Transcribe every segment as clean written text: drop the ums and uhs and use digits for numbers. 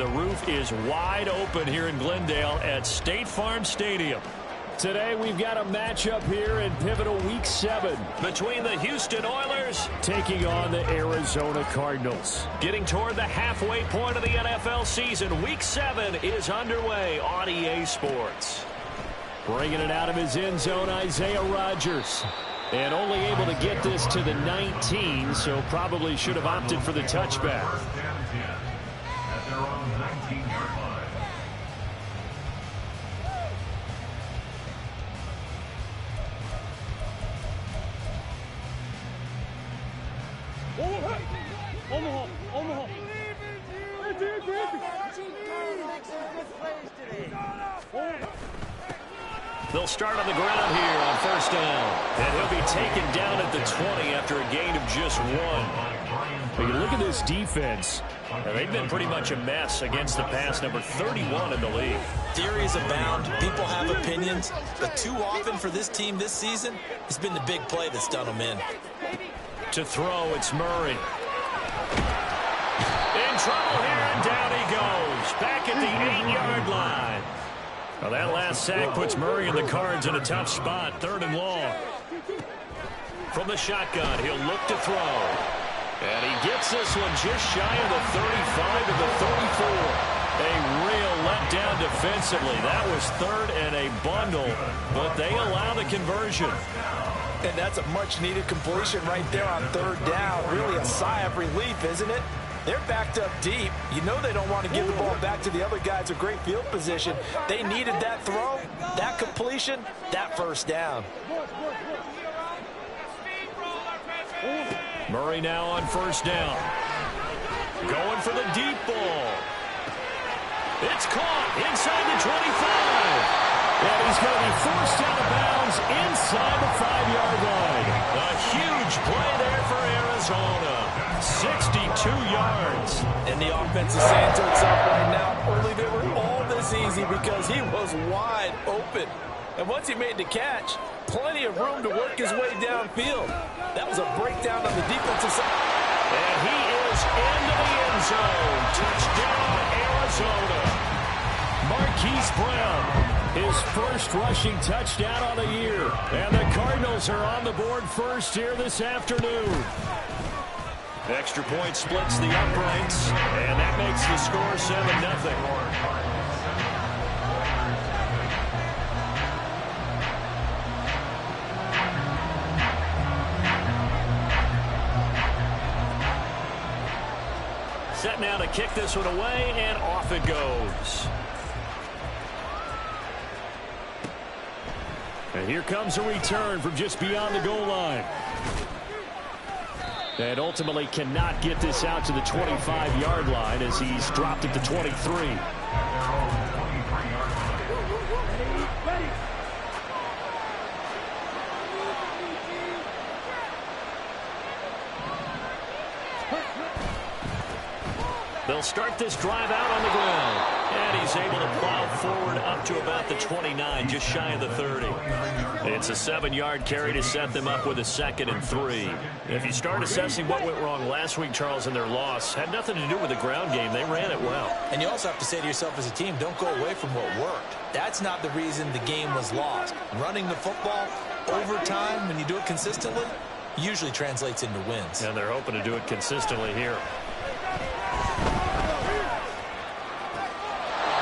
the roof is wide open here in Glendale at State Farm Stadium. Today we've got a matchup here in pivotal Week 7 between the Houston Oilers taking on the Arizona Cardinals. Getting toward the halfway point of the NFL season, Week 7 is underway on EA Sports. Bringing it out of his end zone, Isaiah Rodgers. And only able to get this to the 19, so probably should have opted for the touchback. They'll start on the ground here on first down. And he'll be taken down at the 20 after a gain of just 1. When you look at this defense, they've been pretty much a mess against the pass, number 31 in the league. Theories abound. People have opinions. But too often for this team this season, it's been the big play that's done them in. To throw, it's Murray. In trouble here, and down he goes. Back at the 8-yard line. Well, that last sack puts Murray and the Cards in a tough spot, 3rd and long. From the shotgun, he'll look to throw. And he gets this one just shy of the 35 to the 34. A real letdown defensively. That was 3rd and a bundle, but they allow the conversion. And that's a much-needed completion right there on 3rd down. Really a sigh of relief, isn't it? They're backed up deep. You know they don't want to give the ball back to the other guys with great field position. They needed that throw, that completion, that first down. Murray now on first down. Going for the deep ball. It's caught inside the 25. And he's going to be forced out of bounds inside the 5-yard line. A huge play there for Arizona. 62 yards. And the offense is saying to itself right now, only they were all this easy because he was wide open. And once he made the catch, plenty of room to work his way downfield. That was a breakdown on the defensive side. And he is into the end zone. Touchdown, Arizona. Marquise Brown, his first rushing touchdown on the year. And the Cardinals are on the board first here this afternoon. Extra point splits the uprights, and that makes the score 7-0. Set now to kick this one away, and off it goes. And here comes a return from just beyond the goal line. And ultimately cannot get this out to the 25-yard line as he's dropped it to 23. They'll start this drive out on the ground. And he's able to plow forward up to about the 29, just shy of the 30. It's a 7-yard carry to set them up with a 2nd and 3. If you start assessing what went wrong last week, Charles, in their loss, had nothing to do with the ground game. They ran it well. And you also have to say to yourself as a team, don't go away from what worked. That's not the reason the game was lost. Running the football over time, when you do it consistently, usually translates into wins. And they're hoping to do it consistently here.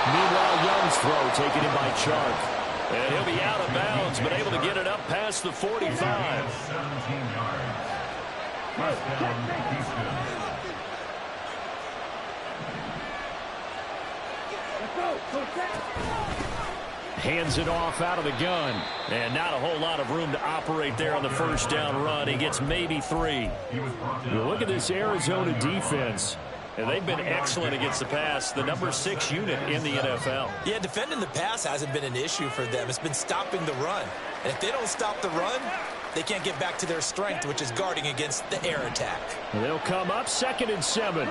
Meanwhile, Young's throw taken in by Chark. And he'll be out of bounds, but able to get it up past the 45. Hands it off out of the gun. And not a whole lot of room to operate there on the first down run. He gets maybe 3. You look at this Arizona defense. And they've been excellent against the pass, the number 6 unit in the NFL. Yeah, defending the pass hasn't been an issue for them. It's been stopping the run. And if they don't stop the run, they can't get back to their strength, which is guarding against the air attack. They'll come up 2nd and 7.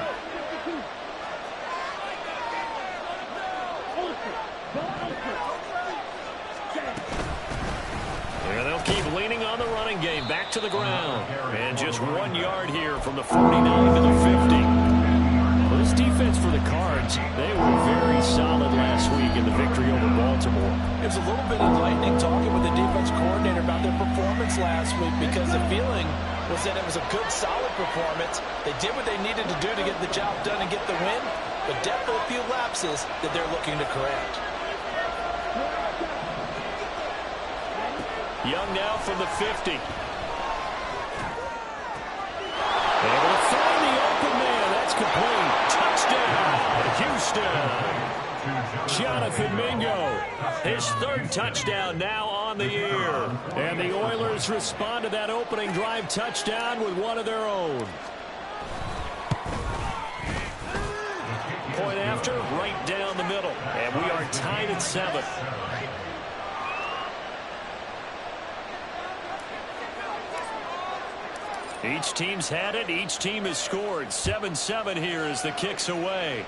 And they'll keep leaning on the running game, back to the ground. And just 1 yard here from the 49 to the 50. Well, this defense defense for the Cards, they were very solid last week in the victory over Baltimore. It was a little bit enlightening talking with the defense coordinator about their performance last week because the feeling was that it was a good, solid performance. They did what they needed to do to get the job done and get the win, but definitely a few lapses that they're looking to correct. Young now from the 50. Able to find the open man. That's complete. Touchdown, Houston. Jonathan Mingo, his third touchdown now on the year. And the Oilers respond to that opening drive touchdown with one of their own. Point after, right down the middle. And we are tied at 7. Each team's had it. Each team has scored. 7-7 here as the kick's away.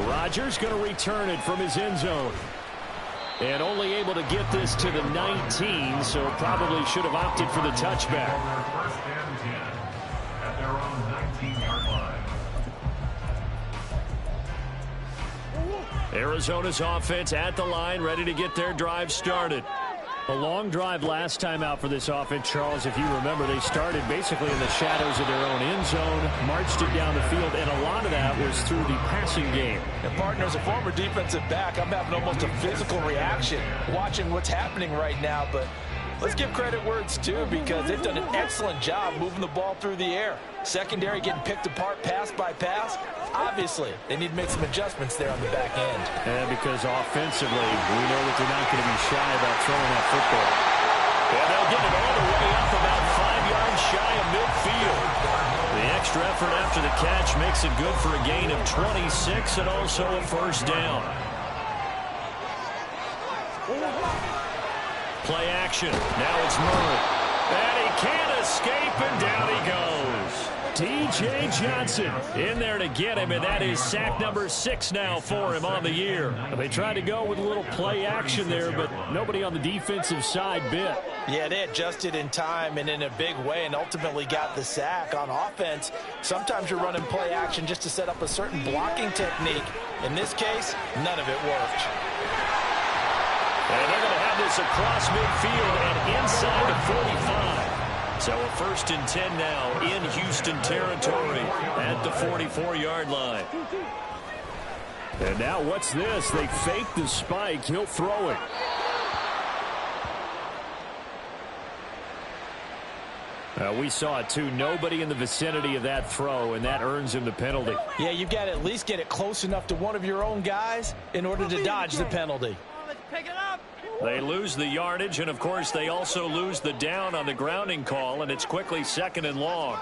Rodgers going to return it from his end zone. And only able to get this to the 19, so probably should have opted for the touchback. First and 10 at their own 19-yard line. Arizona's offense at the line, ready to get their drive started. A long drive last time out for this offense, Charles. If you remember, they started basically in the shadows of their own end zone, marched it down the field, and a lot of that was through the passing game. And partner, as a former defensive back, I'm having almost a physical reaction watching what's happening right now. But let's give credit where it's due because they've done an excellent job moving the ball through the air. Secondary getting picked apart pass by pass. Obviously, they need to make some adjustments there on the back end. And because offensively, we know that they're not going to be shy about throwing that football. And they'll get it all the way up about 5 yards shy of midfield. The extra effort after the catch makes it good for a gain of 26 and also a first down. Play action. Now it's Murray. And he can't escape, and down he goes. T.J. Johnson in there to get him, and that is sack number 6 now for him on the year. They tried to go with a little play action there, but nobody on the defensive side bit. Yeah, they adjusted in time and in a big way and ultimately got the sack. On offense, sometimes you're running play action just to set up a certain blocking technique. In this case, none of it worked. And they're going to have this across midfield and inside the 45. So a first and 10 now in Houston territory at the 44-yard line. And now what's this? They fake the spike. He'll throw it. We saw it too. Nobody in the vicinity of that throw, and that earns him the penalty. Yeah, you've got to at least get it close enough to one of your own guys in order to dodge the penalty. Pick it up. They lose the yardage, and of course they also lose the down on the grounding call, and it's quickly 2nd and long.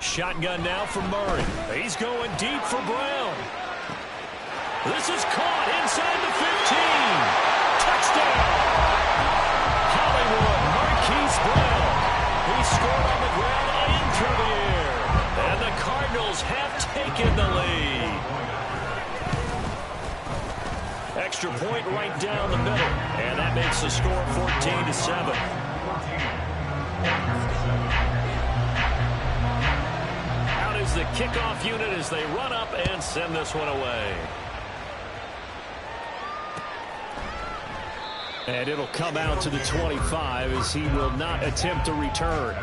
Shotgun now for Murray. He's going deep for Brown. This is caught inside the 15. Touchdown! Hollywood Marquise Brown. He scored on the ground and through the air. And the Cardinals have taken the lead. Extra point right down the middle. And that makes the score 14-7. Out is the kickoff unit as they run up and send this one away. And it'll come out to the 25 as he will not attempt to return.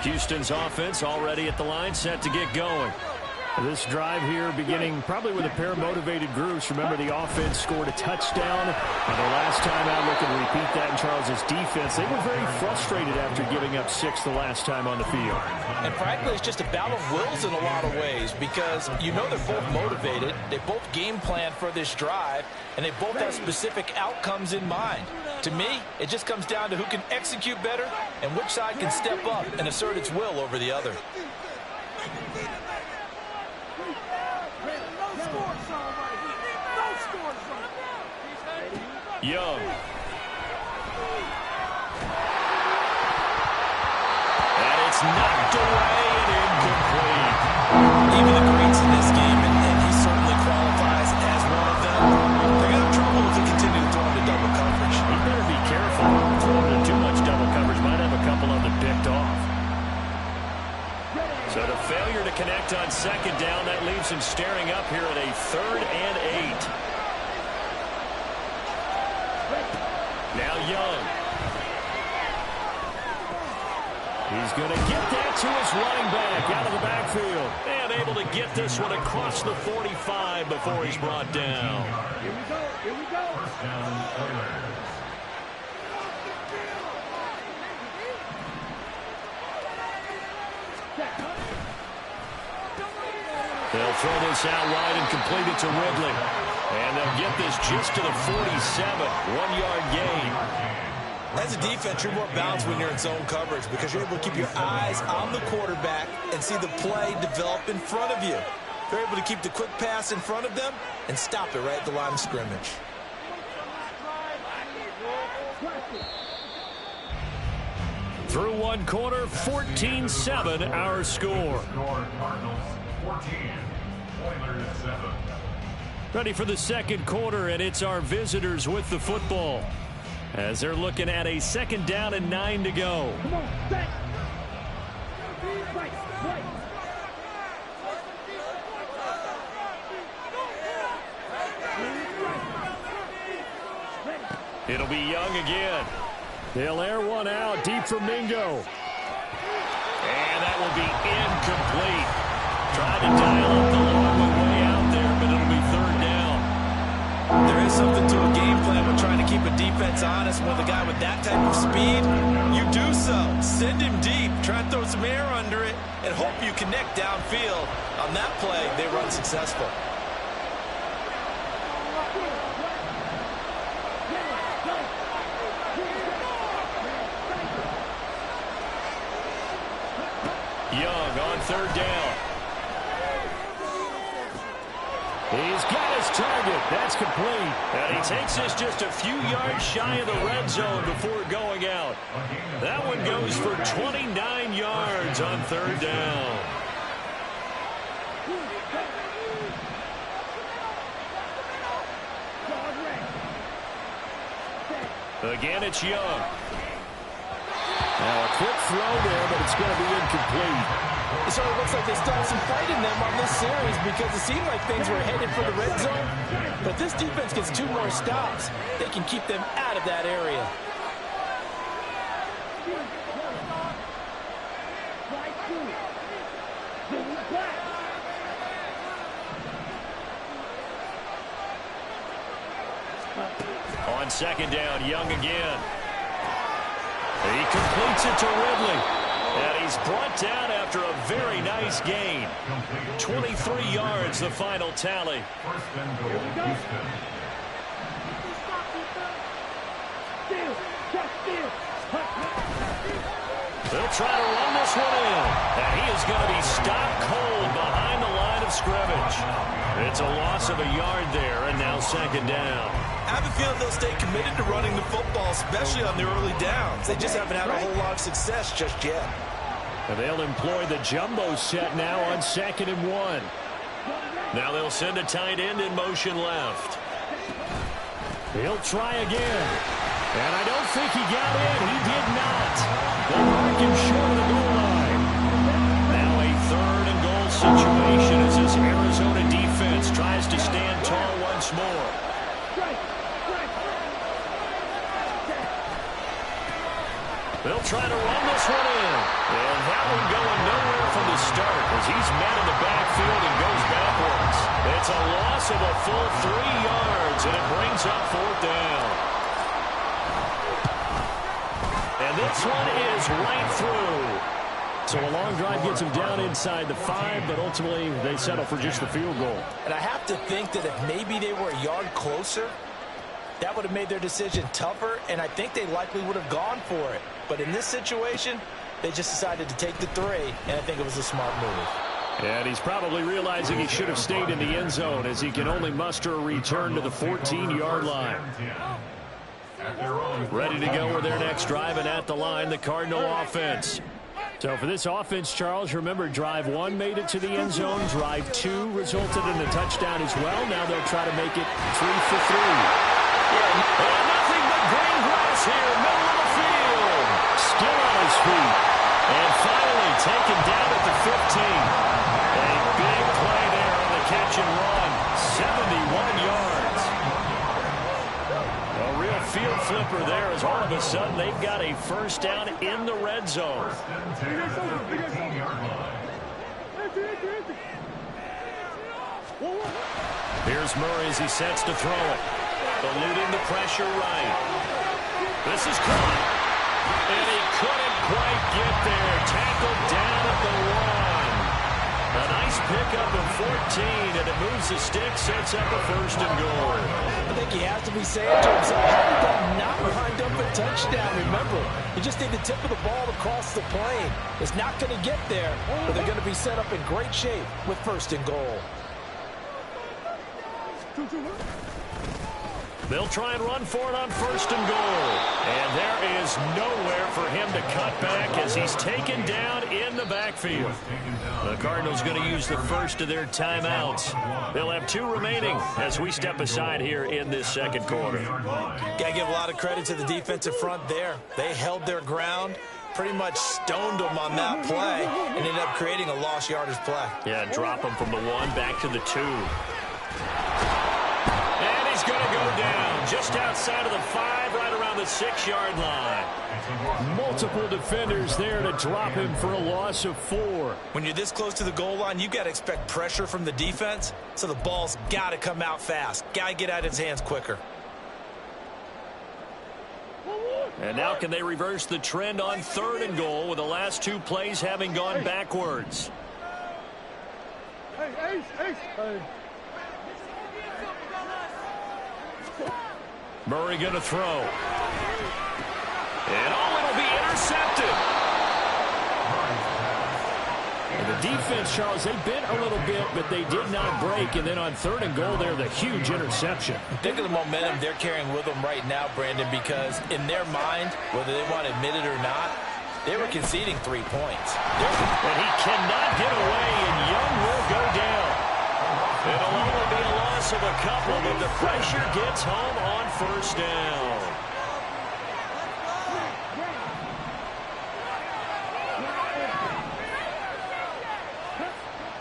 Houston's offense already at the line, set to get going. This drive here beginning probably with a pair of motivated groups. Remember, the offense scored a touchdown. And the last time out, looking to repeat that in Charles's defense, they were very frustrated after giving up 6 the last time on the field. And frankly, it's just a battle of wills in a lot of ways because you know they're both motivated. They both game plan for this drive, and they both have specific outcomes in mind. To me, it just comes down to who can execute better and which side can step up and assert its will over the other. Young. And it's knocked away and incomplete. Even the greats in this game, and he certainly qualifies as one of them, they're going to have trouble if they continue to throw into double coverage. He better be careful. connect on second down. That leaves him staring up here at a 3rd and 8. Now Young. He's going to get that to his running back out of the backfield. And able to get this one across the 45 before he's brought down. Here we go. First down, Oilers. They'll throw this out wide and complete it to Ridley. And they'll get this just to the 47. 1-yard gain. As a defense, you're more balanced when you're in zone coverage because you're able to keep your eyes on the quarterback and see the play develop in front of you. You're able to keep the quick pass in front of them and stop it right at the line of scrimmage. Through one quarter, 14-7 our score. Cardinals 14, Oilers 7. Ready for the second quarter, and it's our visitors with the football. As they're looking at a 2nd down and 9 to go. Come on, set. Right. It'll be Young again. They'll air one out deep for Mingo. And that will be incomplete. Tried to dial up the long way out there, but it'll be 3rd down. There is something to a game plan when trying to keep a defense honest. With a guy with that type of speed, you do so. Send him deep, try to throw some air under it, and hope you connect downfield. On that play, they run successful. Young on 3rd down. He's got his target. That's complete. And he takes this just a few yards shy of the red zone before going out. That one goes for 29 yards on 3rd down. Again, it's Young. Now a quick throw there, but it's going to be incomplete. It sort of looks like they still have some fight in them on this series because it seemed like things were headed for the red zone. But this defense gets 2 more stops. They can keep them out of that area. On 2nd down, Young again. He completes it to Ridley. And he's brought down after a very nice gain. 23 yards, the final tally. First and goal, Houston. They'll try to run this one in. And he is going to be stopped cold behind the line of scrimmage. It's a loss of a yard there, and now 2nd down. I have a feeling they'll stay committed to running the football, especially on the early downs. They just haven't had a whole lot of success just yet. And they'll employ the jumbo set now on 2nd and 1. Now they'll send a tight end in motion left. He'll try again. And I don't think he got in. He did not. They'll mark him short of the goal line. Now a 3rd and goal situation as this Arizona defense tries to stand tall once more. They'll try to run this one in. And that one going nowhere from the start as he's met in the backfield and goes backwards. It's a loss of a full 3 yards, and it brings up 4th down. And this one is right through. So a long drive gets them down inside the 5, but ultimately they settle for just the field goal. And I have to think that if maybe they were a yard closer, that would have made their decision tougher, and I think they likely would have gone for it. But in this situation, they just decided to take the 3, and I think it was a smart move. And he's probably realizing he should have stayed in the end zone as he can only muster a return to the 14-yard line. Ready to go with their next drive, and at the line, the Cardinal offense. So for this offense, Charles, remember drive 1 made it to the end zone. Drive 2 resulted in a touchdown as well. Now they'll try to make it 3 for 3. And nothing but green grass here, middle of the field. Still on his feet. And finally taken down at the 15. catch and run. 71 yards. A real field flipper there as all of a sudden they've got a first down in the red zone. Here's Murray as he sets to throw it. Eluding the pressure right. This is caught. And he couldn't quite get there. Tackled down at the 1. A nice pickup of 14, and it moves the stick, sets up a first and goal. I think he has to be saying to himself, how did that not wind up a touchdown? Remember, you just need the tip of the ball across the plane. It's not going to get there, but they're going to be set up in great shape with first and goal. They'll try and run for it on first and goal. And there is nowhere for him to cut back as he's taken down in the backfield. The Cardinals going to use the first of their timeouts. They'll have 2 remaining as we step aside here in this second quarter. Got to give a lot of credit to the defensive front there. They held their ground, pretty much stoned them on that play, and ended up creating a lost yardage play. Yeah, drop them from the 1 back to the 2. And he's going to go down just outside of the 5, right around the 6-yard line. Multiple defenders there to drop him for a loss of 4. When you're this close to the goal line, you got to expect pressure from the defense, so the ball's got to come out fast. Got to get out of his hands quicker. And now can they reverse the trend on 3rd and goal with the last 2 plays having gone backwards? Hey. Murray going to throw. And it'll be intercepted. And the defense, Charles, they bent a little bit, but they did not break. And then on 3rd and goal there, the huge interception. Think of the momentum they're carrying with them right now, Brandon, because in their mind, whether they want to admit it or not, they were conceding 3 points. And he cannot get away, and Young will go down. It'll only be a loss of a couple, but the pressure gets home on first down.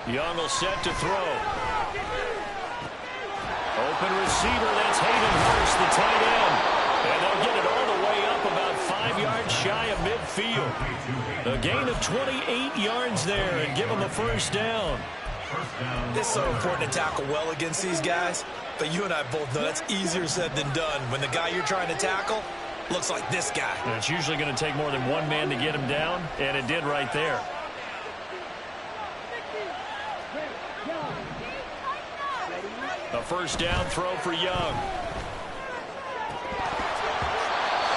Young will set to throw. Open receiver, that's Hayden Hurst, the tight end. And they'll get it all the way up about 5 yards shy of midfield. A gain of 28 yards there and give them a first down. It's so important to tackle well against these guys, but you and I both know that's easier said than done when the guy you're trying to tackle looks like this guy. And it's usually going to take more than one man to get him down, and it did right there. A first down throw for Young.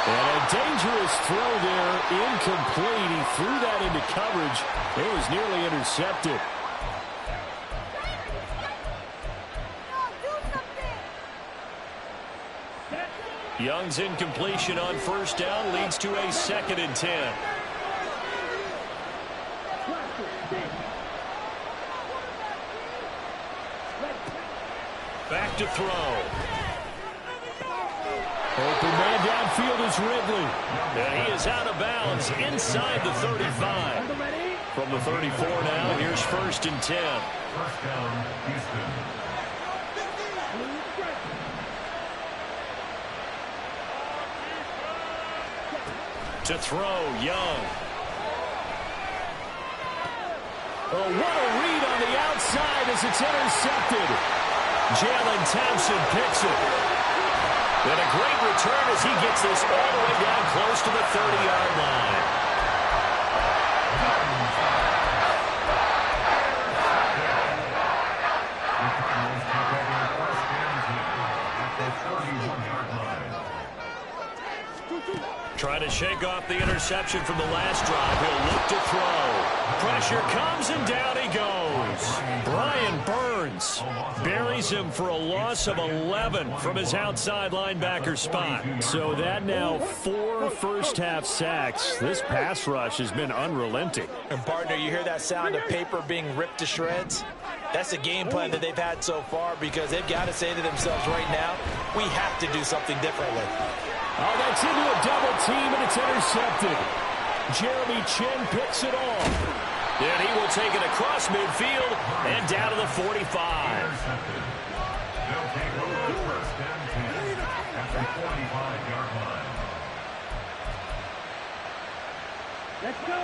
And a dangerous throw there, incomplete. He threw that into coverage. It was nearly intercepted. Young's incompletion on first down leads to a 2nd and 10. Back to throw. Open man downfield is Ridley. And he is out of bounds inside the 35. From the 34 now, here's 1st and 10. First down, Houston. To throw, Young. Oh, what a read on the outside as it's intercepted. Jalen Thompson picks it. And a great return as he gets this all the way down close to the 30-yard line. Trying to shake off the interception from the last drive. He'll look to throw. Pressure comes and down he goes. Brian Burns buries him for a loss of 11 from his outside linebacker spot. So that now 4 first-half sacks. This pass rush has been unrelenting. And partner, you hear that sound of paper being ripped to shreds? That's the game plan that they've had so far because they've got to say to themselves right now, we have to do something differently. Oh, that's into a double team, and it's intercepted. Jeremy Chin picks it off. And he will take it across midfield and down to the 45. They'll take over first and 10 at the 45-yard line. Let's go.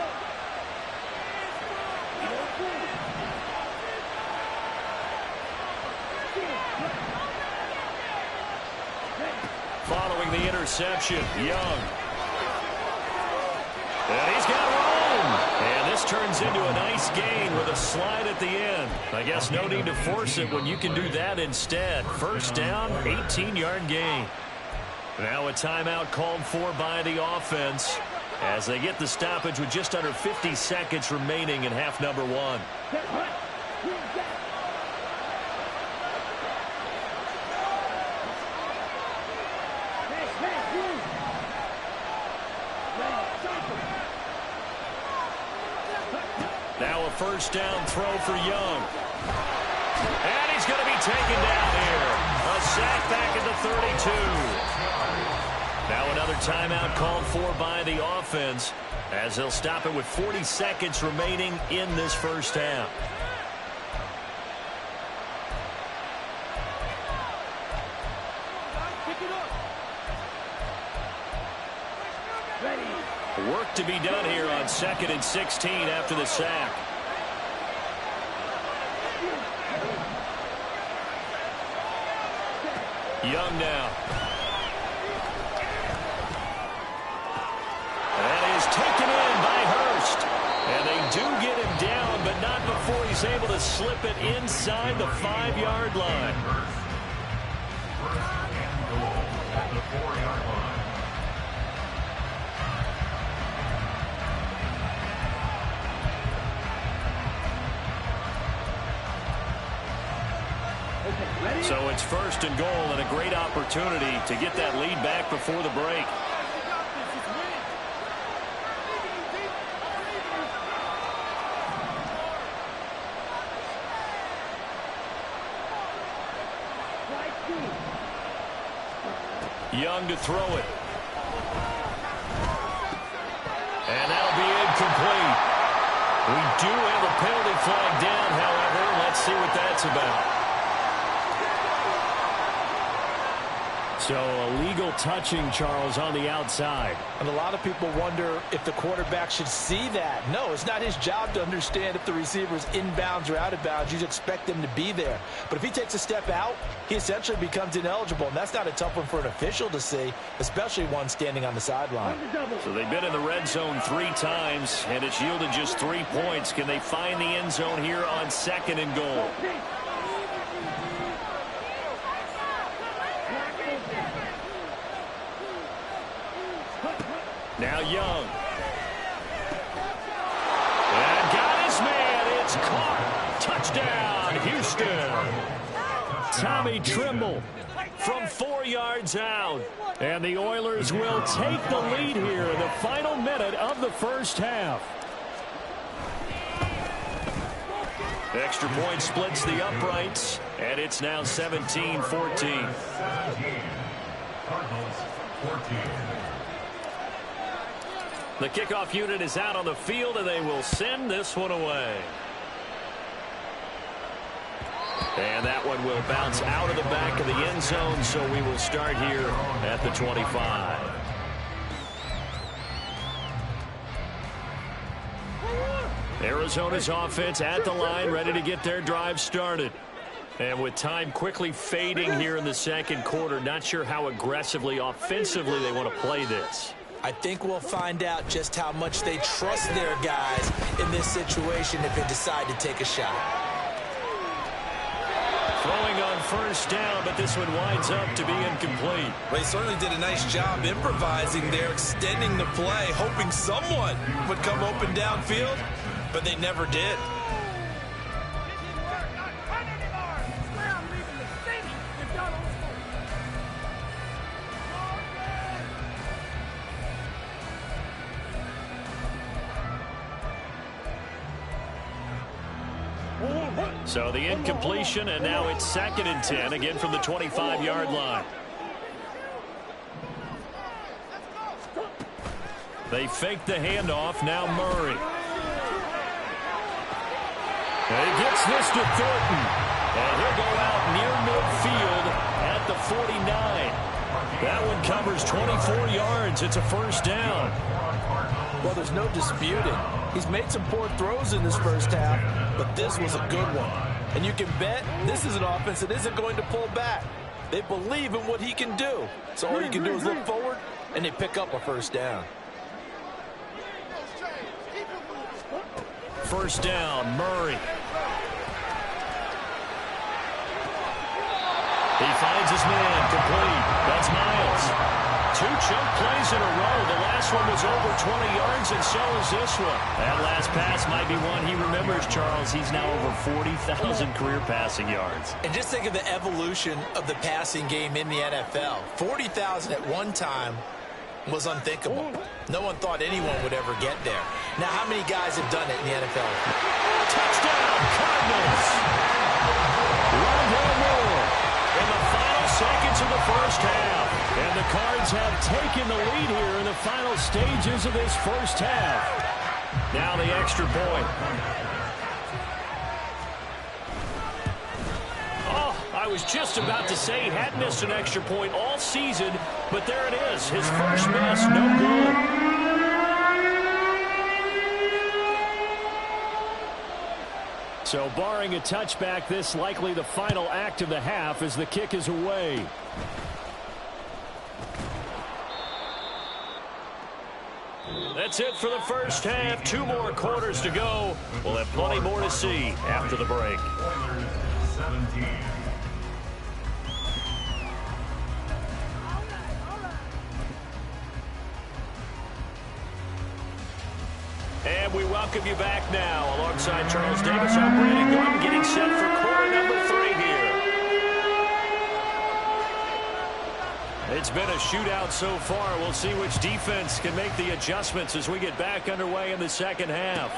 Following the interception, Young. And he's got room. And this turns into a nice gain with a slide at the end. I guess no need to force it when you can do that instead. First down, 18-yard gain. Now a timeout called for by the offense as they get the stoppage with just under 50 seconds remaining in half number one. Now a first down throw for Young. And he's going to be taken down here. A sack back at the 32. Now another timeout called for by the offense as they'll stop it with 40 seconds remaining in this first half. Work to be done here on 2nd and 16 after the sack. Young now. That is taken in by Hurst. And they do get him down, but not before he's able to slip it inside the 5-yard line. First and goal at the 4-yard line. So it's first and goal and a great opportunity to get that lead back before the break. Young to throw it. And that'll be incomplete. We do have a penalty flag down, however. Let's see what that's about. So a legal touching, Charles, on the outside. And a lot of people wonder if the quarterback should see that. No, it's not his job to understand if the receiver is inbounds or out of bounds. You expect him to be there. But if he takes a step out, he essentially becomes ineligible. And that's not a tough one for an official to see, especially one standing on the sideline. So they've been in the red zone 3 times, and it's yielded just 3 points. Can they find the end zone here on 2nd and goal? Now Young. And got his man. It's caught. Touchdown, Houston. Tommy Trimble from 4 yards out. And the Oilers will take the lead here in the final minute of the first half. Extra point splits the uprights, and it's now 17-14. 17. Cardinals 14. The kickoff unit is out on the field, and they will send this one away. And that one will bounce out of the back of the end zone, so we will start here at the 25. Arizona's offense at the line, ready to get their drive started. And with time quickly fading here in the second quarter, not sure how aggressively, offensively they want to play this. I think we'll find out just how much they trust their guys in this situation if they decide to take a shot. Throwing on first down, but this one winds up to be incomplete. Well, they certainly did a nice job improvising there, extending the play, hoping someone would come open downfield, but they never did. So the incompletion, and now it's 2nd and 10, again from the 25-yard line. They fake the handoff, now Murray. And he gets this to Thornton. And he'll go out near midfield at the 49. That one covers 24 yards. It's a first down. Well, there's no disputing. He's made some poor throws in this first half, but this was a good one. And you can bet this is an offense that isn't going to pull back. They believe in what he can do. So all you can do is look forward, and they pick up a first down. First down, Murray. He finds his man, complete. That's Miles. 2 chunk plays in a row. The last one was over 20 yards, and so is this one. That last pass might be one he remembers, Charles. He's now over 40,000 career passing yards. And just think of the evolution of the passing game in the NFL. 40,000 at one time was unthinkable. No one thought anyone would ever get there. Now, how many guys have done it in the NFL? Touchdown, Cardinals! Rondale Moore in the final seconds of the first half. And the Cards have taken the lead here in the final stages of this first half. Now the extra point. Oh, I was just about to say he hadn't missed an extra point all season, but there it is. His first miss, no good. So barring a touchback, this likely the final act of the half as the kick is away. That's it for the first half. 2 more quarters to go. We'll have plenty more to see after the break. And we welcome you back now. Alongside Charles Davis, I'm Brandon Gordon, getting set for quarter number 3 here. It's been a shootout so far. We'll see which defense can make the adjustments as we get back underway in the second half.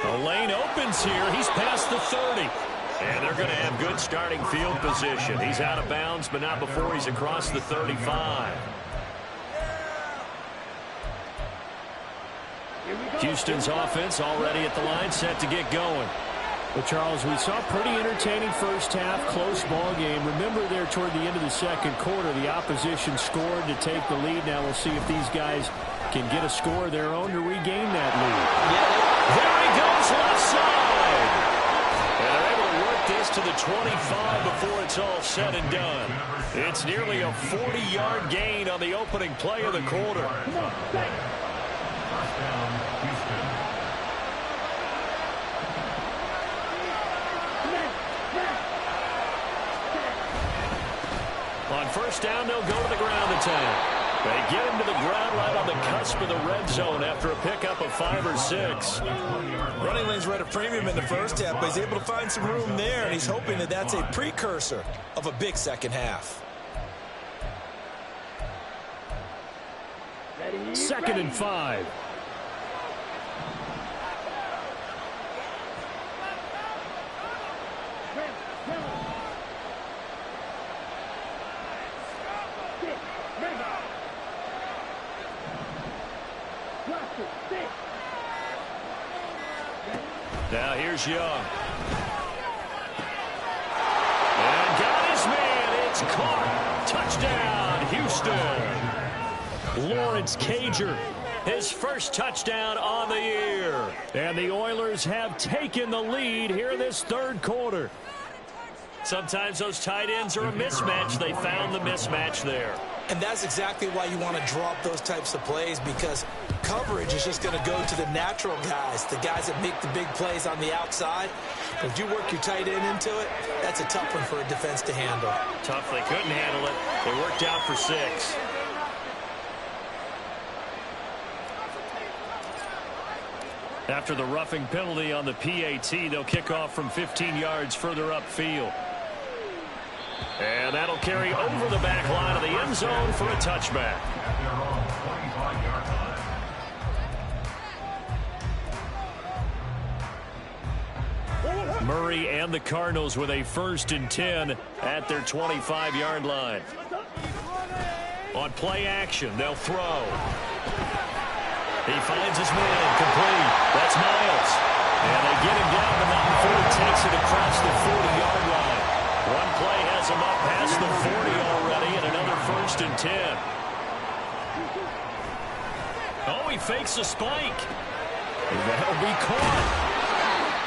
The lane opens here. He's past the 30. And they're going to have good starting field position. He's out of bounds, but not before he's across the 35. Houston's offense already at the line, set to get going. Well, Charles, we saw a pretty entertaining first half, close ball game. Remember there toward the end of the second quarter, the opposition scored to take the lead. Now we'll see if these guys can get a score of their own to regain that lead. There he goes left side. And they're able to work this to the 25 before it's all said and done. It's nearly a 40-yard gain on the opening play of the quarter. On first down, they'll go to the ground attack. They get him to the ground right on the cusp of the red zone after a pickup of 5 or 6. Running lanes were at a premium in the first half, but he's able to find some room there, and he's hoping that that's a precursor of a big second half. 2nd and 5. Now here's Young. And got his man. It's caught. Touchdown, Houston. Lawrence Cager, his first touchdown on the year. And the Oilers have taken the lead here in this third quarter. Sometimes those tight ends are a mismatch. They found the mismatch there. And that's exactly why you want to draw up those types of plays, because coverage is just going to go to the natural guys, the guys that make the big plays on the outside. But if you work your tight end into it, that's a tough one for a defense to handle. Tough. They couldn't handle it. They worked out for 6. After the roughing penalty on the PAT, they'll kick off from 15 yards further upfield. And that'll carry over the back line of the end zone for a touchback. Murray and the Cardinals with a 1st and 10 at their 25-yard line. On play action, they'll throw. He finds his man, complete. That's Miles. And they get him down, but not before he takes it across the 40-yard line. One play has him up past the 40 already, and another 1st and 10. Oh, he fakes a spike. That'll be caught.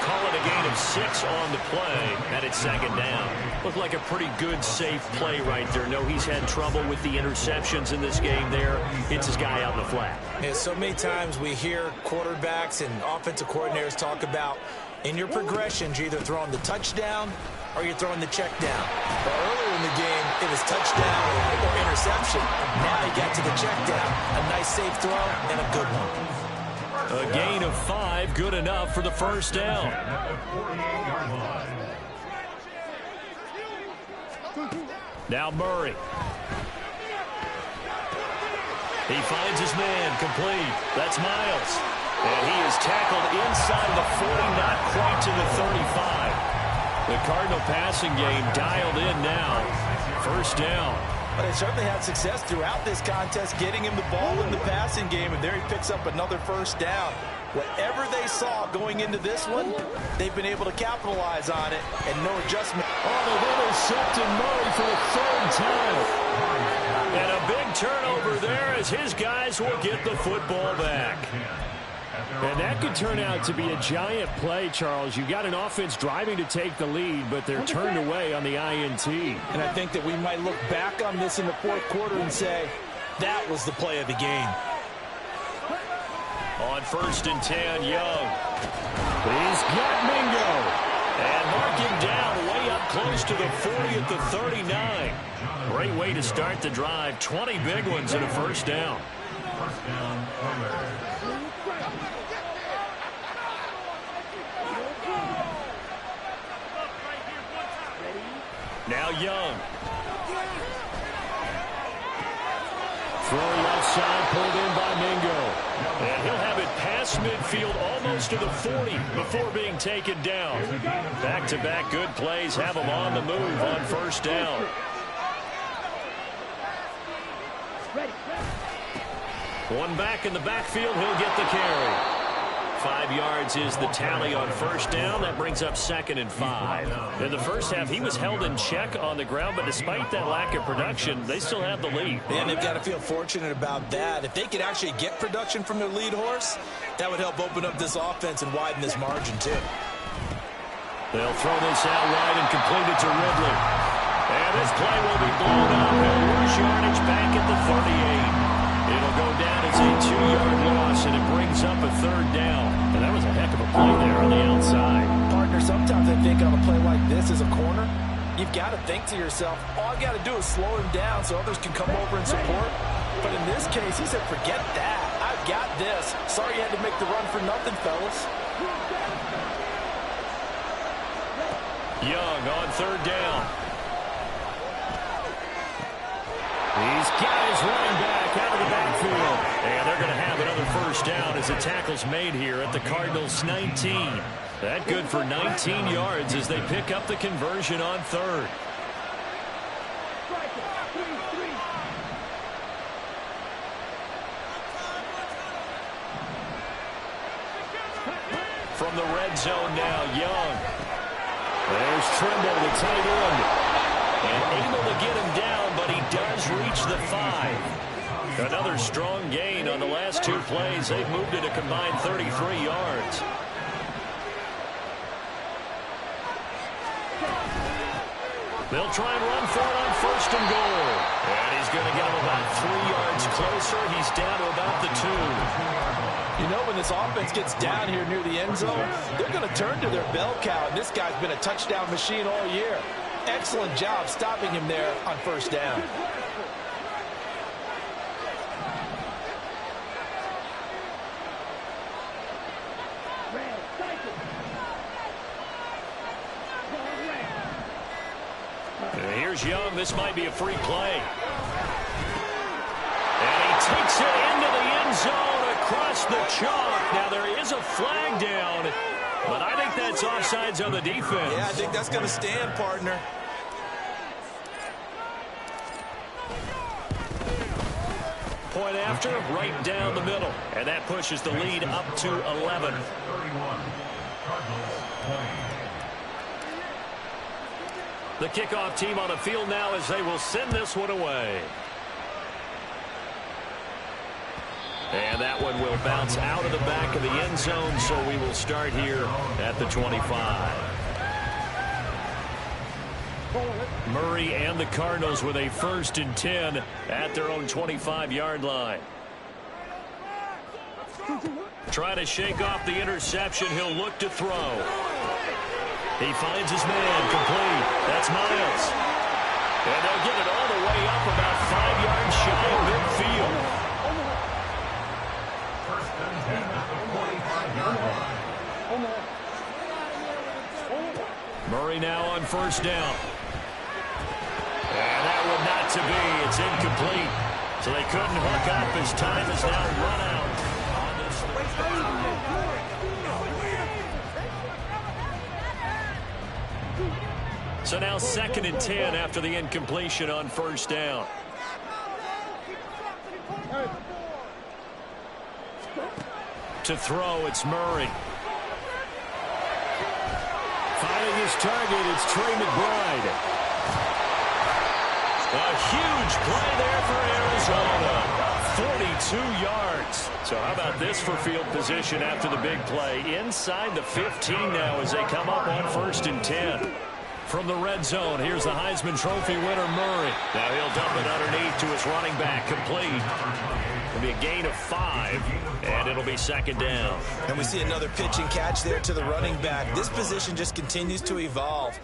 Call it a gain of 6 on the play, and it's 2nd down. Looked like a pretty good, safe play right there. No, he's had trouble with the interceptions in this game there. Hits his guy out in the flat. Yeah, so many times we hear quarterbacks and offensive coordinators talk about in your progressions, you're either throwing the touchdown or you're throwing the check down. But earlier in the game, it was touchdown or interception. Now he got to the check down. A nice safe throw and a good one. A gain of 5, good enough for the 1st down. Now Murray. He finds his man, complete. That's Miles. And he is tackled inside the 40, not quite to the 35. The Cardinal passing game dialed in now. 1st down. But they certainly had success throughout this contest, getting him the ball in the passing game, and there he picks up another 1st down. Whatever they saw going into this one, they've been able to capitalize on it, and no adjustment. Oh, they've intercepted Murray for the 3rd time. And a big turnover there as his guys will get the football back. And that could turn out to be a giant play, Charles. You've got an offense driving to take the lead, but they're turned away on the INT. And I think that we might look back on this in the 4th quarter and say, that was the play of the game. On 1st and 10, Young. He's got Mingo. And mark him down way up close to the 40 at the 39. Great way to start the drive. 20 big ones and a 1st down. Now Young. Throw left side, pulled in by Mingo. And he'll have it past midfield almost to the 40 before being taken down. Back-to-back good plays have him on the move on 1st down. One back in the backfield, he'll get the carry. 5 yards is the tally on 1st down. That brings up 2nd and 5. In the 1st half, he was held in check on the ground, but despite that lack of production, they still have the lead. And they've got to feel fortunate about that. If they could actually get production from their lead horse, that would help open up this offense and widen this margin, too. They'll throw this out wide and complete it to Ridley. And this play will be blown up. And worse yardage back at the 38. It'll go down as a 2-yard loss, and it brings up a 3rd down. And that was a heck of a play there on the outside. Partner, sometimes I think on a play like this as a corner, you've got to think to yourself, all I got to do is slow him down so others can come over and support. But in this case, he said, forget that. I've got this. Sorry you had to make the run for nothing, fellas. Young on 3rd down. He's got his running back out of the backfield. And they're going to have another 1st down as the tackle's made here at the Cardinals' 19. That good for 19 yards as they pick up the conversion on 3rd. From the red zone now, Young. There's Trimble, the tight end. And able to get him down, but he does reach the 5. Another strong gain on the last 2 plays. They've moved it a combined 33 yards. They'll try and run for it on 1st and goal. And he's going to get him about 3 yards closer. He's down to about the 2. You know, when this offense gets down here near the end zone, they're going to turn to their bell cow. And this guy's been a touchdown machine all year. Excellent job stopping him there on 1st down. Here's Young. This might be a free play. And he takes it into the end zone across the chalk. Now there is a flag down, but I think that's offsides on the defense. Yeah, I think that's going to stand, partner. point after, right down the middle. And that pushes the lead up to 11. 31. Cardinals 20. The kickoff team on the field now as they will send this one away. And that one will bounce out of the back of the end zone, so we will start here at the 25. Murray and the Cardinals with a 1st and 10 at their own 25-yard line. Trying to shake off the interception. He'll look to throw. He finds his man, complete. That's Miles. And they'll get it all the way up about 5 yards shy of midfield. First and 10 at the 45-yard line. Murray now on 1st down. And that one not to be. It's incomplete. So they couldn't hook up as time is now run out on this. So now 2nd and 10 after the incompletion on 1st down. To throw, it's Murray. Finding his target, it's Trey McBride. A huge play there for Arizona. 42 yards. So how about this for field position after the big play? Inside the 15 now as they come up on 1st and 10. From the red zone, here's the Heisman Trophy winner, Murray. Now he'll dump it underneath to his running back, complete. It'll be a gain of 5, and it'll be 2nd down. And we see another pitch and catch there to the running back. This position just continues to evolve.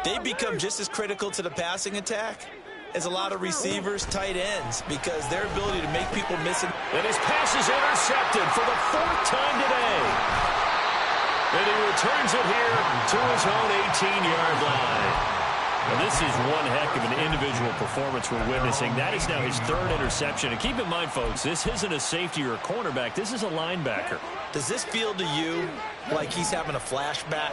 They become just as critical to the passing attack as a lot of receivers, tight ends, because their ability to make people miss it. And his pass is intercepted for the 4th time today. And he returns it here to his own 18-yard line. Now, this is one heck of an individual performance we're witnessing. That is now his 3rd interception. And keep in mind, folks, this isn't a safety or a cornerback. This is a linebacker. Does this feel to you like he's having a flashback?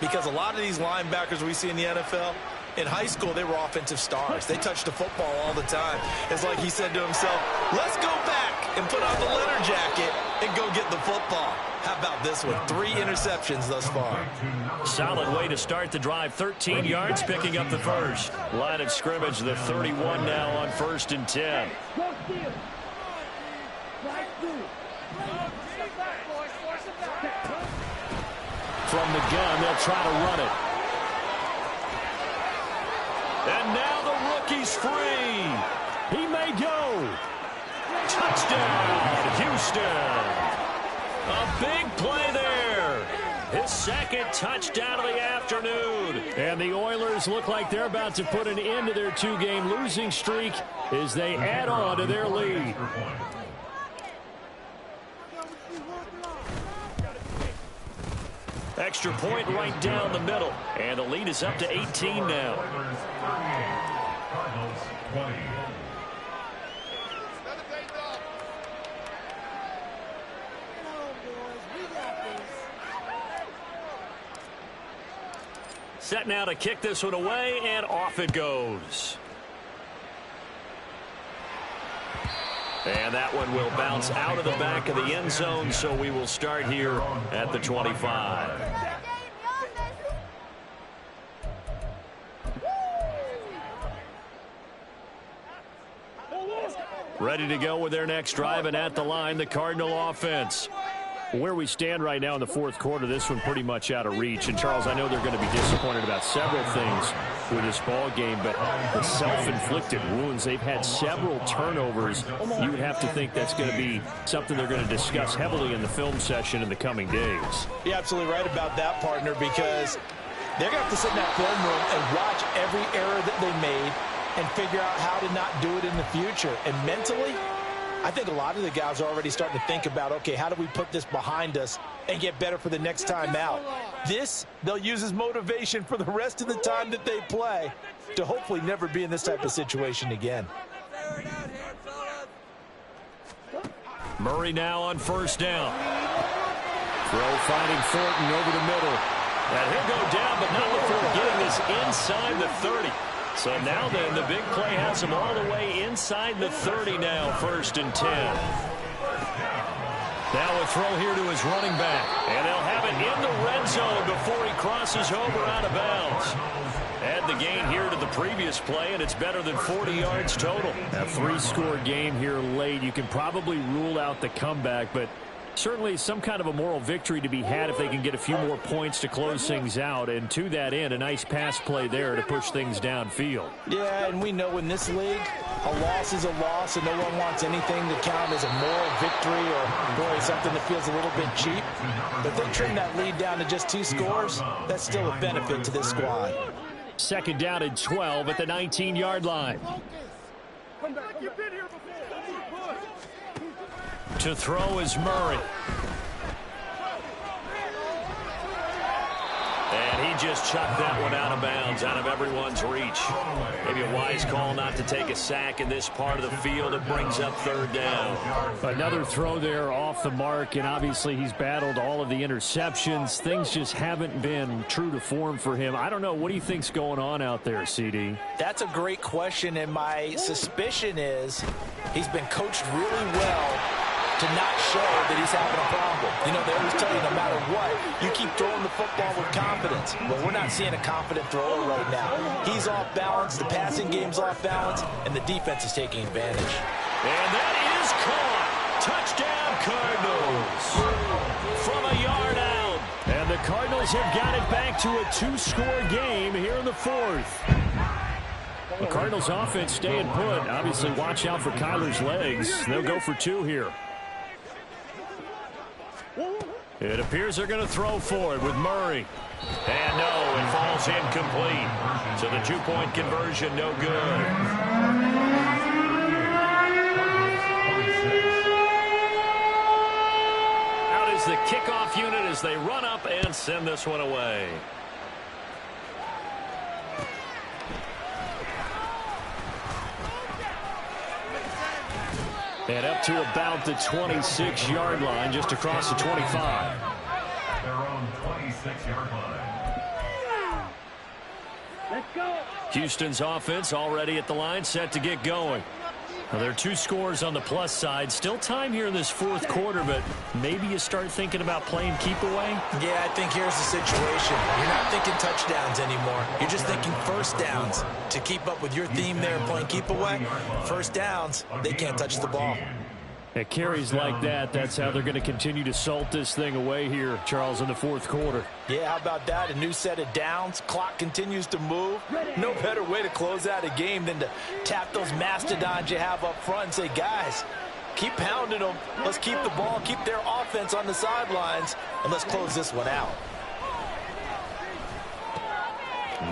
Because a lot of these linebackers we see in the NFL, in high school, they were offensive stars. They touched the football all the time. It's like he said to himself, let's go back and put on the leather jacket and go get the football. How about this one? 3 interceptions thus far. Solid way to start the drive. 13 yards, picking up the first. Line of scrimmage, the 31 now on 1st and 10. From the gun, they'll try to run it. And now the rookie's free. He may go. Touchdown, Houston. A big play there. His 2nd touchdown of the afternoon. And the Oilers look like they're about to put an end to their 2-game losing streak as they add on to their lead. Extra point right down the middle. And the lead is up to 18 now. Cardinals 20. Set now to kick this one away, and off it goes. And that one will bounce out of the back of the end zone, so we will start here at the 25. Ready to go with their next drive, and at the line, the Cardinal offense. Where we stand right now in the 4th quarter, this one pretty much out of reach. And, Charles, I know they're going to be disappointed about several things with this ball game, but the self-inflicted wounds, they've had several turnovers. You would have to think that's going to be something they're going to discuss heavily in the film session in the coming days. You're absolutely right about that, partner, because they're going to have to sit in that film room and watch every error that they made and figure out how to not do it in the future. And mentally, I think a lot of the guys are already starting to think about, okay, how do we put this behind us and get better for the next time out? This, they'll use as motivation for the rest of the time that they play to hopefully never be in this type of situation again. Murray now on 1st down. Throw finding Thornton over the middle. And he'll go down, but not before getting this inside the 30. So now then, the big play has them all the way inside the 30 now, 1st and 10. Now a throw here to his running back. And they'll have it in the red zone before he crosses over out of bounds. Add the gain here to the previous play, and it's better than 40 yards total. A 3-score game here late. You can probably rule out the comeback, but certainly some kind of a moral victory to be had if they can get a few more points to close things out. And to that end, a nice pass play there to push things downfield. Yeah, and we know in this league, a loss is a loss, and no one wants anything to count as a moral victory or really something that feels a little bit cheap. But if they trim that lead down to just 2 scores, that's still a benefit to this squad. 2nd down and 12 at the 19-yard line. To throw is Murray. And he just chucked that one out of bounds, out of everyone's reach. Maybe a wise call not to take a sack in this part of the field. It brings up 3rd down. Another throw there off the mark, and obviously he's battled all of the interceptions. Things just haven't been true to form for him. I don't know. What do you think's going on out there, CD? That's a great question, and my suspicion is he's been coached really well to not show that he's having a problem. You know, they always tell you no matter what, you keep throwing the football with confidence. But we're not seeing a confident thrower right now. He's off balance, the passing game's off balance, and the defense is taking advantage. And that is caught. Touchdown, Cardinals. From a yard out. And the Cardinals have got it back to a 2-score game here in the 4th. The Cardinals offense staying put. Obviously, watch out for Kyler's legs. They'll go for 2 here. It appears they're going to throw for it with Murray. And no, it falls incomplete. So the 2-point conversion, no good. Out is the kickoff unit as they run up and send this one away. And up to about the 26-yard line, just across the 25. At their own 26-yard line. Let's go. Houston's offense already at the line, set to get going. Well, there are 2 scores on the plus side. Still time here in this 4th quarter, but maybe you start thinking about playing keep away? Yeah, I think here's the situation. You're not thinking touchdowns anymore. You're just thinking 1st downs. To keep up with your theme there playing keep away, 1st downs, they can't touch the ball. At carries like that, that's how they're going to continue to salt this thing away here, Charles, in the 4th quarter. Yeah, how about that? A new set of downs. Clock continues to move. No better way to close out a game than to tap those mastodons you have up front and say, guys, keep pounding them. Let's keep the ball, keep their offense on the sidelines, and let's close this one out.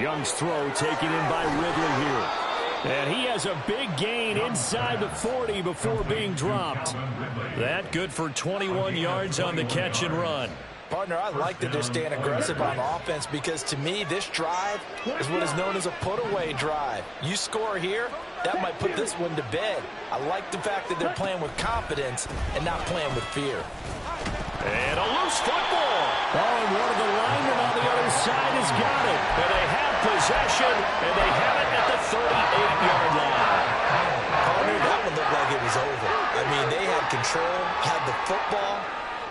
Young's throw taken in by Ridley here. And he has a big gain inside the 40 before being dropped. That good for 21 yards on the catch and run. Partner, I like that they're staying aggressive on offense because to me, this drive is what is known as a put-away drive. You score here, that might put this one to bed. I like the fact that they're playing with confidence and not playing with fear. And a loose football. Oh, and one of the linemen on the other side has got it. And they have possession, and they have it at the 38-yard line. Partner, that one looked like it was over. I mean, they had control, had the football,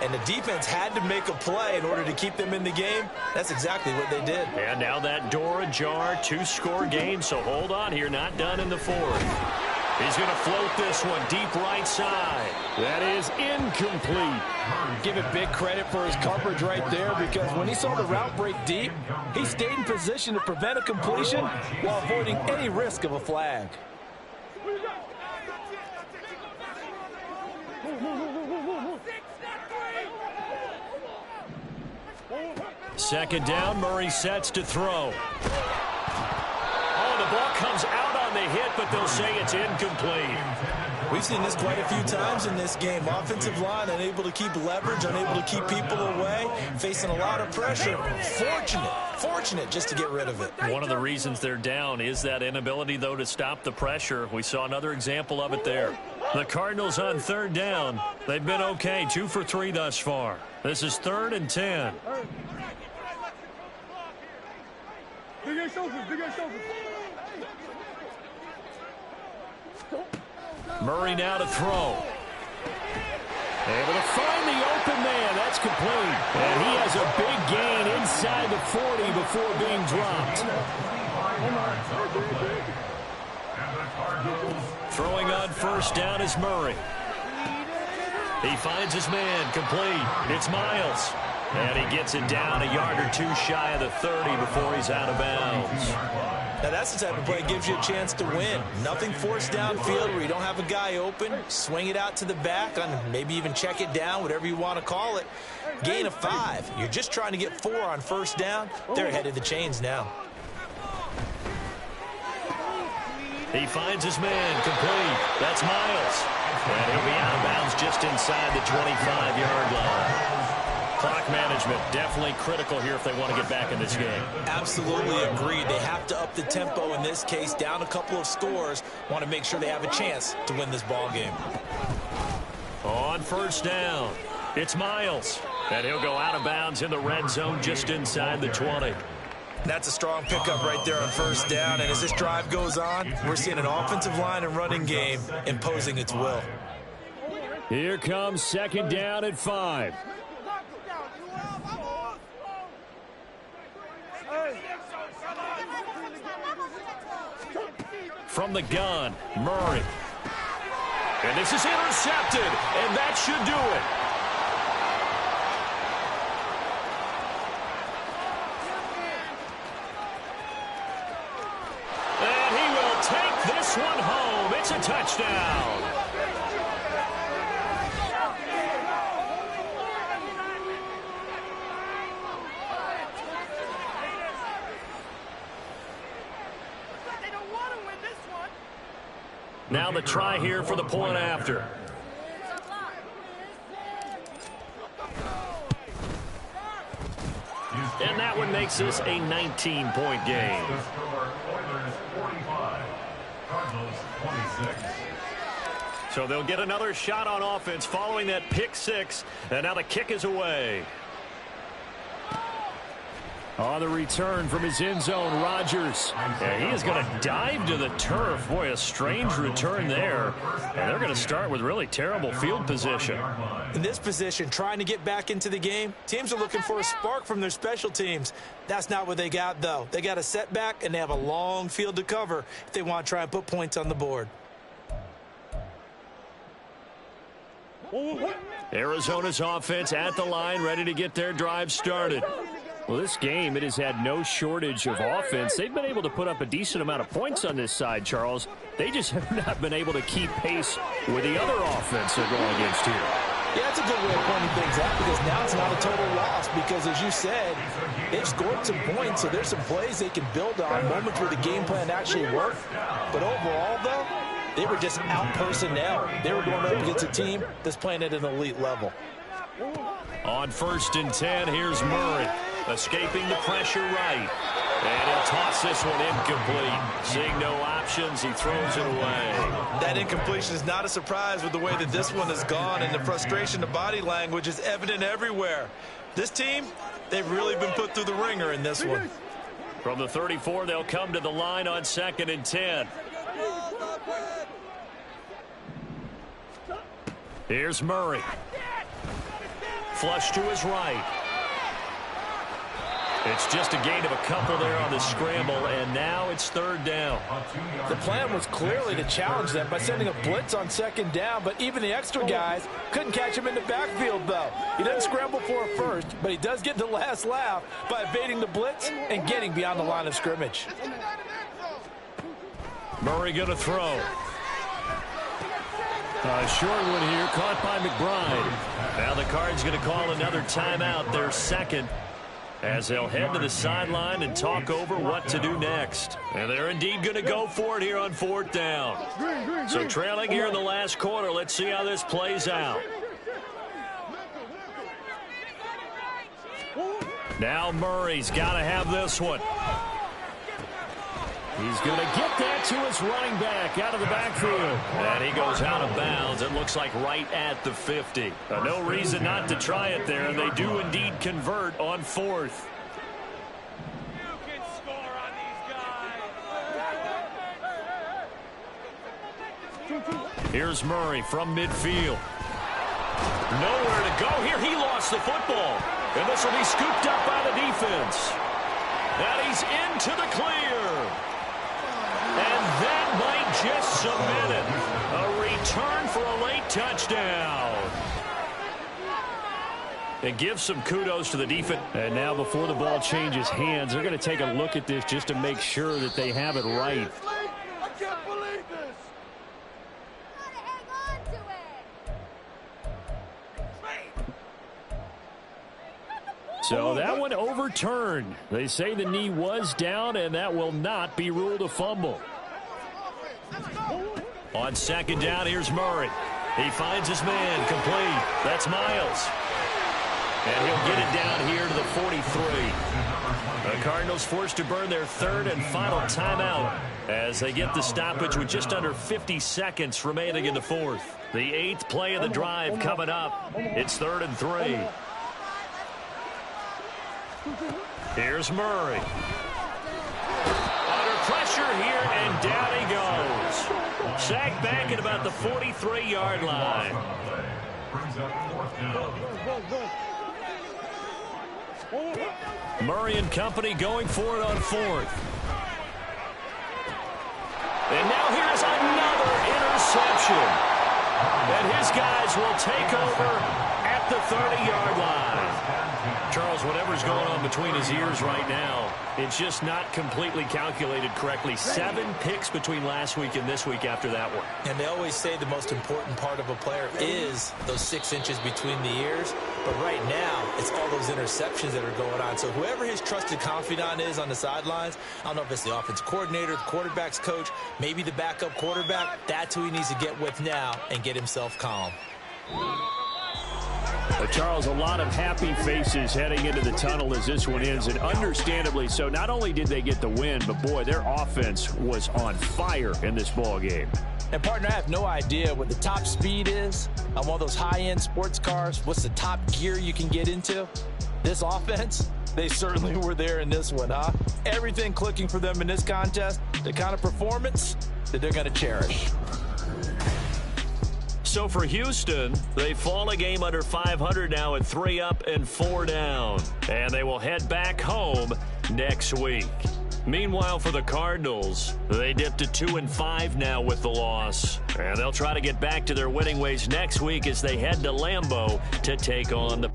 and the defense had to make a play in order to keep them in the game. That's exactly what they did. And now that door ajar, 2-score game, so hold on here, not done in the 4th. He's going to float this one deep right side. That is incomplete. Give it big credit for his coverage right there because when he saw the route break deep, he stayed in position to prevent a completion while avoiding any risk of a flag. Second down, Murray sets to throw. Oh, the ball comes out on the hit, but they'll say it's incomplete. We've seen this quite a few times in this game. Offensive line unable to keep leverage, unable to keep people away, facing a lot of pressure. Fortunate just to get rid of it. One of the reasons they're down is that inability, though, to stop the pressure. We saw another example of it there. The Cardinals on 3rd down. They've been okay, 2 for 3 thus far. This is 3rd and 10. Dig your shoulders, dig your shoulders. Murray now to throw. Able to find the open man. That's complete. And he has a big gain inside the 40 before being dropped. Throwing on first down is Murray. He finds his man, complete. It's Miles. And he gets it down a yard or two shy of the 30 before he's out of bounds. Now that's the type of play that gives you a chance to win. Nothing forced downfield where you don't have a guy open. Swing it out to the back, on maybe even check it down, whatever you want to call it. Gain of 5. You're just trying to get 4 on first down. They're ahead of the chains now. He finds his man, complete. That's Miles. And he'll be out of bounds just inside the 25-yard line. Clock management definitely critical here if they want to get back in this game. Absolutely agreed. They have to up the tempo in this case, down a couple of scores. Want to make sure they have a chance to win this ball game. On first down, it's Miles. And he'll go out of bounds in the red zone just inside the 20. That's a strong pickup right there on first down. And as this drive goes on, we're seeing an offensive line and running game imposing its will. Here comes second down at 5. From the gun, Murray. And this is intercepted, and that should do it. And he will take this one home. It's a touchdown. Now the try here for the point after. And that one makes this a 19-point game. So they'll get another shot on offense following that pick 6. And now the kick is away. On the return from his end zone, Rodgers. And he is going to dive to the turf. Boy, a strange return there. And they're going to start with really terrible field position. In this position, trying to get back into the game, teams are looking for a spark from their special teams. That's not what they got, though. They got a setback, and they have a long field to cover if they want to try and put points on the board. Arizona's offense at the line, ready to get their drive started. Well, this game, it has had no shortage of offense. They've been able to put up a decent amount of points on this side, Charles. They just have not been able to keep pace with the other offense they're going against here. Yeah, that's a good way of pointing things out because now it's not a total loss because, as you said, they've scored some points, so there's some plays they can build on, moments where the game plan actually worked. But overall, though, they were just out-personnel. They were going up against a team that's playing at an elite level. On first and 10, here's Murray. Escaping the pressure right. And he'll toss this one incomplete. Seeing no options, he throws it away. That incompletion is not a surprise with the way that this one has gone, and the frustration of body language is evident everywhere. This team, they've really been put through the ringer in this one. From the 34, they'll come to the line on second and 10. Here's Murray. Flush to his right. It's just a gain of a couple there on the scramble, and now it's third down. The plan was clearly to challenge them by sending a blitz on second down, but even the extra guys couldn't catch him in the backfield, though. He doesn't scramble for it first, but he does get the last laugh by evading the blitz and getting beyond the line of scrimmage. Murray going to throw. A short one here, caught by McBride. Now the Cards going to call another timeout, their second, as they'll head to the sideline and talk over what to do next. And they're indeed going to go for it here on fourth down. So trailing here in the last quarter, let's see how this plays out. Now Murray's got to have this one. He's going to get that to his running back out of the backfield. And he goes out of bounds. It looks like right at the 50. No reason not to try it there, and they do indeed convert on fourth. You can score on these guys. Here's Murray from midfield. Nowhere to go here. He lost the football. And this will be scooped up by the defense. And he's into the clear. And that might just cement it. A return for a late touchdown. And give some kudos to the defense. And now before the ball changes hands, they're going to take a look at this just to make sure that they have it right. I can't believe this. So that one overturned. They say the knee was down, and that will not be ruled a fumble. On second down, here's Murray. He finds his man complete. That's Miles. And he'll get it down here to the 43. The Cardinals forced to burn their third and final timeout as they get the stoppage with just under 50 seconds remaining in the fourth. The 8th play of the drive coming up. It's 3rd and 3. Here's Murray. Under pressure here, and down he goes. Sacked back at about the 43-yard line. Murray and company going for it on 4th. And now here's another interception. And his guys will take over at the 30-yard line. Charles, whatever's going on between his ears right now, it's just not completely calculated correctly. 7 picks between last week and this week after that one. And they always say the most important part of a player is those 6 inches between the ears. But right now, it's all those interceptions that are going on. So whoever his trusted confidant is on the sidelines, I don't know if it's the offense coordinator, the quarterback's coach, maybe the backup quarterback, that's who he needs to get with now and get himself calm. But Charles, a lot of happy faces heading into the tunnel as this one ends, and understandably so. Not only did they get the win, but boy, their offense was on fire in this ball game. And partner, I have no idea what the top speed is on one of those high-end sports cars. What's the top gear you can get into? This offense, they certainly were there in this one, huh? Everything clicking for them in this contest, the kind of performance that they're going to cherish. So for Houston, they fall a game under 500 now at 3 up and 4 down. And they will head back home next week. Meanwhile, for the Cardinals, they dipped to 2-5 now with the loss. And they'll try to get back to their winning ways next week as they head to Lambeau to take on the...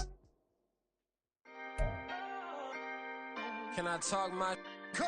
Can I talk my...